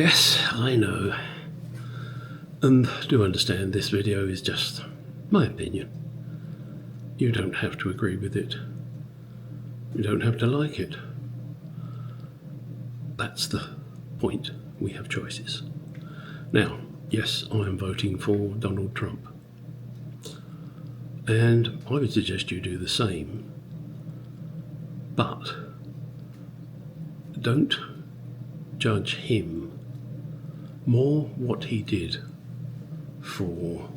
Yes, I know. And do understand this video is just my opinion. You don't have to agree with it. You don't have to like it. That's the point. We have choices. Now, yes, I am voting for Donald Trump. And I would suggest you do the same. But don't judge him, more what he did for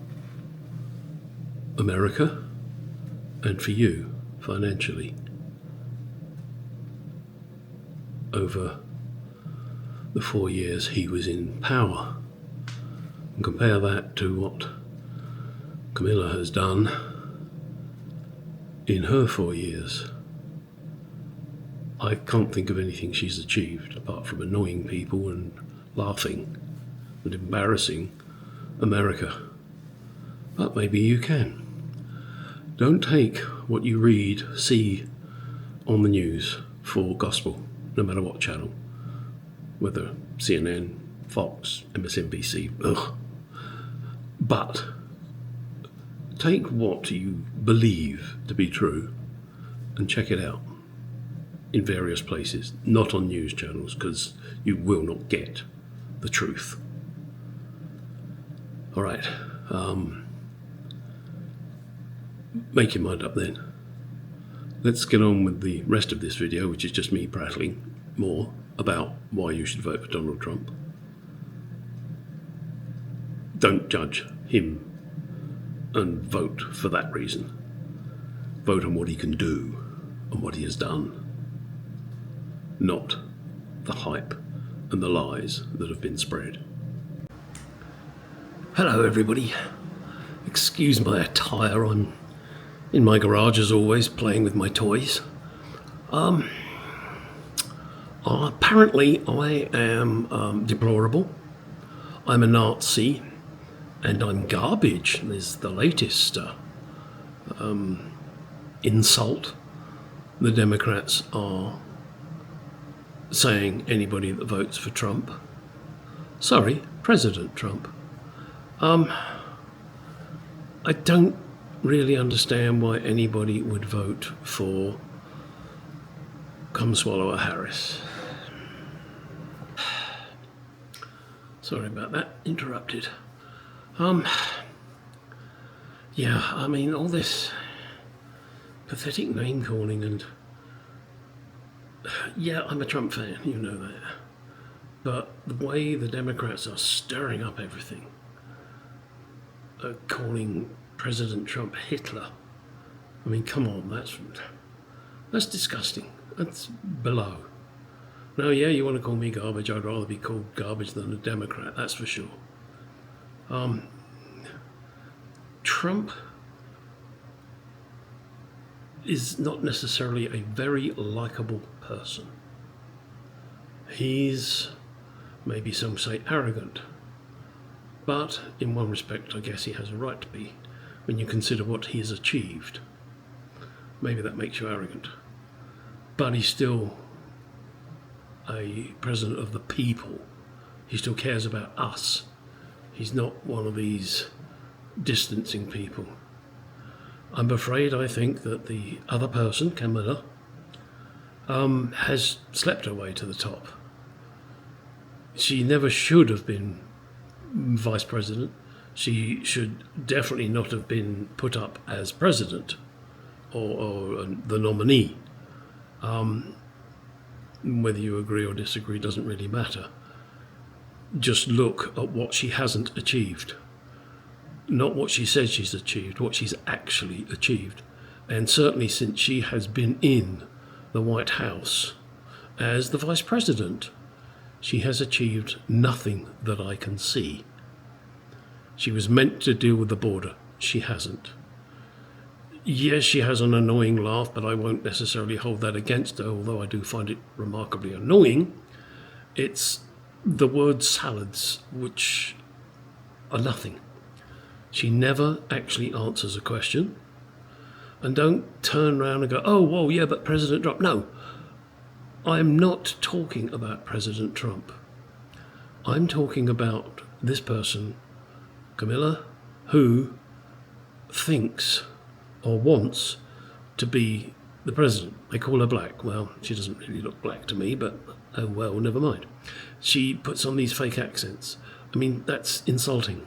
America and for you financially over the 4 years he was in power, and compare that to what Camilla has done in her 4 years. I can't think of anything she's achieved apart from annoying people and laughing and embarrassing America. But maybe you can. Don't take what you read, see on the news for gospel, no matter what channel, whether CNN, Fox, MSNBC, But take what you believe to be true and check it out in various places, not on news channels, because you will not get the truth. All right, make your mind up then. Let's get on with the rest of this video, which is just me prattling more about why you should vote for Donald Trump. Don't judge him and vote for that reason. Vote on what he can do and what he has done, not the hype and the lies that have been spread. Hello everybody. Excuse my attire, I'm in my garage as always, playing with my toys. Apparently I am deplorable, I'm a Nazi, and I'm garbage. There's the latest insult the Democrats are saying anybody that votes for Trump. Sorry, President Trump. I don't really understand why anybody would vote for Kamala Harris. Sorry about that, interrupted. Yeah, I mean, all this pathetic name calling and yeah, I'm a Trump fan, you know that. But the way the Democrats are stirring up everything, calling President Trump Hitler, I mean, come on, that's disgusting. That's below. Now, yeah, you want to call me garbage, I'd rather be called garbage than a Democrat, that's for sure. Trump is not necessarily a very likable person. He's, maybe some say, arrogant. But in one respect, I guess he has a right to be, when you consider what he has achieved. Maybe that makes you arrogant. But he's still a president of the people. He still cares about us. He's not one of these distancing people. I'm afraid I think that the other person, Kamala, has slept her way to the top. She never should have been vice president. She should definitely not have been put up as president or the nominee. Whether you agree or disagree doesn't really matter. Just look at what she hasn't achieved. Not what she says she's achieved, what she's actually achieved. And certainly since she has been in the White House as the vice president, she has achieved nothing that I can see. She was meant to deal with the border. She hasn't. Yes, she has an annoying laugh, but I won't necessarily hold that against her, although I do find it remarkably annoying. It's the word salads, which are nothing. She never actually answers a question. And don't turn around and go, oh, well, yeah, but President Trump. No, I'm not talking about President Trump. I'm talking about this person, Camilla, who thinks or wants to be the president. They call her black. Well, she doesn't really look black to me, but oh well, never mind. She puts on these fake accents. I mean, that's insulting.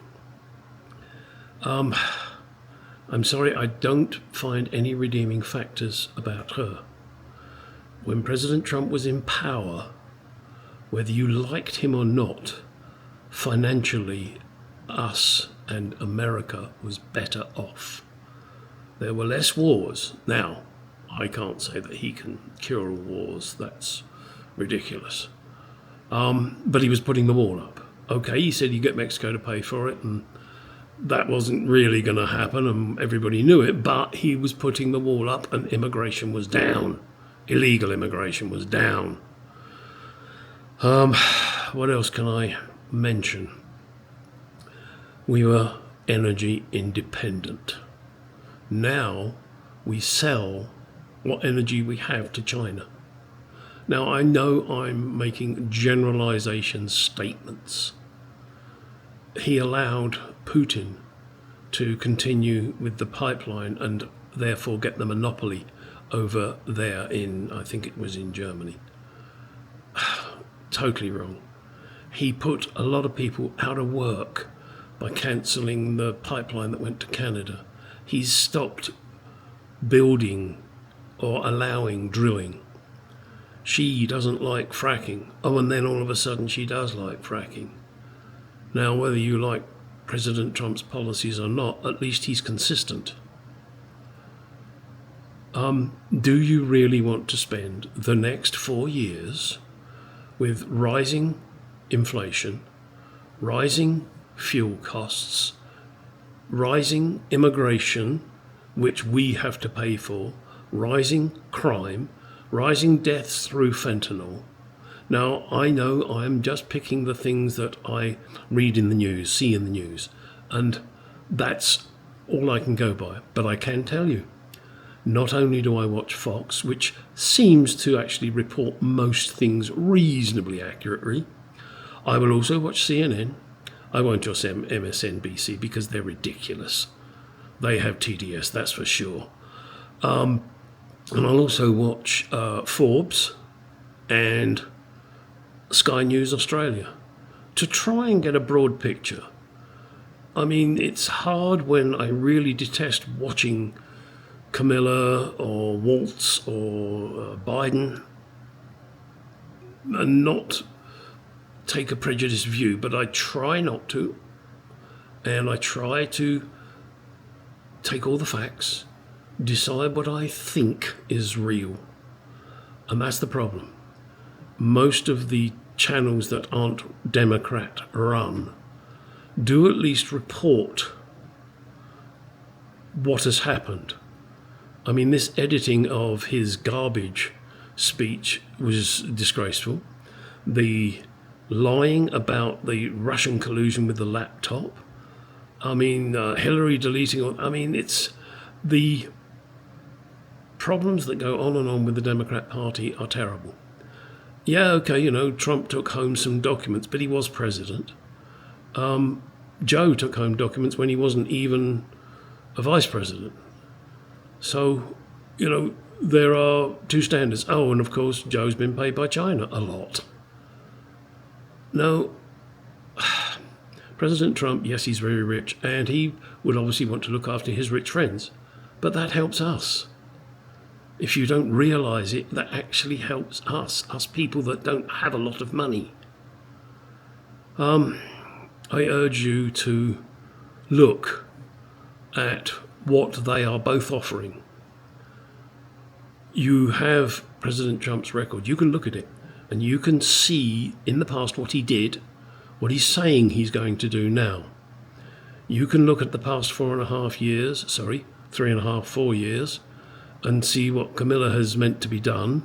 I'm sorry, I don't find any redeeming factors about her. When President Trump was in power, whether you liked him or not, financially, us and America was better off. There were less wars. Now, I can't say that he can cure all wars. That's ridiculous. But he was putting the wall up. Okay, he said he'd get Mexico to pay for it, and that wasn't really going to happen, and everybody knew it, but he was putting the wall up, and immigration was down. Illegal immigration was down. What else can I mention? We were energy independent. Now we sell what energy we have to China. Now I know I'm making generalization statements. He allowed Putin to continue with the pipeline and therefore get the monopoly over there in, I think it was in Germany. Totally wrong. He put a lot of people out of work by cancelling the pipeline that went to Canada. He's stopped building or allowing drilling. She doesn't like fracking. Oh, and then all of a sudden she does like fracking. Now, whether you like President Trump's policies or not, at least he's consistent. Do you really want to spend the next 4 years with rising inflation, rising fuel costs, rising immigration, which we have to pay for, rising crime, rising deaths through fentanyl? Now, I know I'm just picking the things that I read in the news, see in the news, and that's all I can go by. But I can tell you, not only do I watch Fox, which seems to actually report most things reasonably accurately, I will also watch CNN. I won't watch MSNBC because they're ridiculous. They have TDS, that's for sure. And I'll also watch Forbes and Sky News Australia to try and get a broad picture. I mean, it's hard when I really detest watching Camilla or Waltz or Biden and not take a prejudiced view, but I try not to, and I try to take all the facts, decide what I think is real, and that's the problem. Most of the channels that aren't Democrat run do at least report what has happened. I mean, this editing of his garbage speech was disgraceful. The lying about the Russian collusion with the laptop. I mean, Hillary deleting. I mean, it's the problems that go on and on with the Democrat Party are terrible. Yeah, okay, you know, Trump took home some documents, but he was president. Joe took home documents when he wasn't even a vice president. So, you know, there are two standards. Oh, and of course, Joe's been paid by China a lot. No, President Trump, yes, he's very rich, and he would obviously want to look after his rich friends, but that helps us. If you don't realise it, that actually helps us people that don't have a lot of money. I urge you to look at what they are both offering. You have President Trump's record. You can look at it and you can see in the past what he did, what he's saying he's going to do now. You can look at the past 4.5 years, 3.5, 4 years, and see what Camilla has meant to be doing,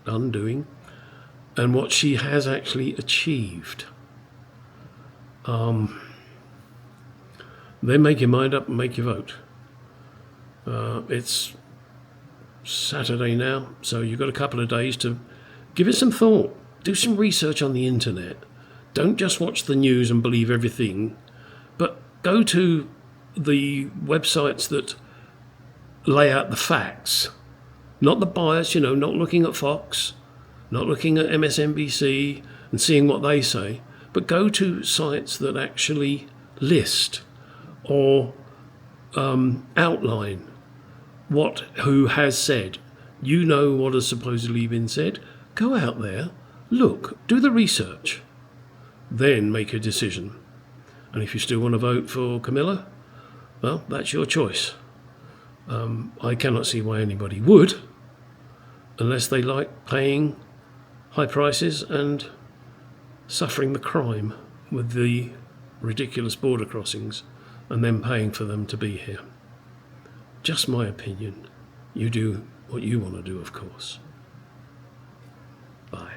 and what she has actually achieved. Then make your mind up and make your vote. It's Saturday now, so you've got a couple of days to give it some thought. Do some research on the internet. Don't just watch the news and believe everything, but go to the websites that lay out the facts, not the bias, not looking at Fox, not looking at MSNBC and seeing what they say, but go to sites that actually list or outline who has said. You know what has supposedly been said. Go out there, look, do the research, then make a decision. And if you still want to vote for Camilla, well, that's your choice. I cannot see why anybody would, unless they like paying high prices and suffering the crime with the ridiculous border crossings and then paying for them to be here. Just my opinion. You do what you want to do, of course. Bye.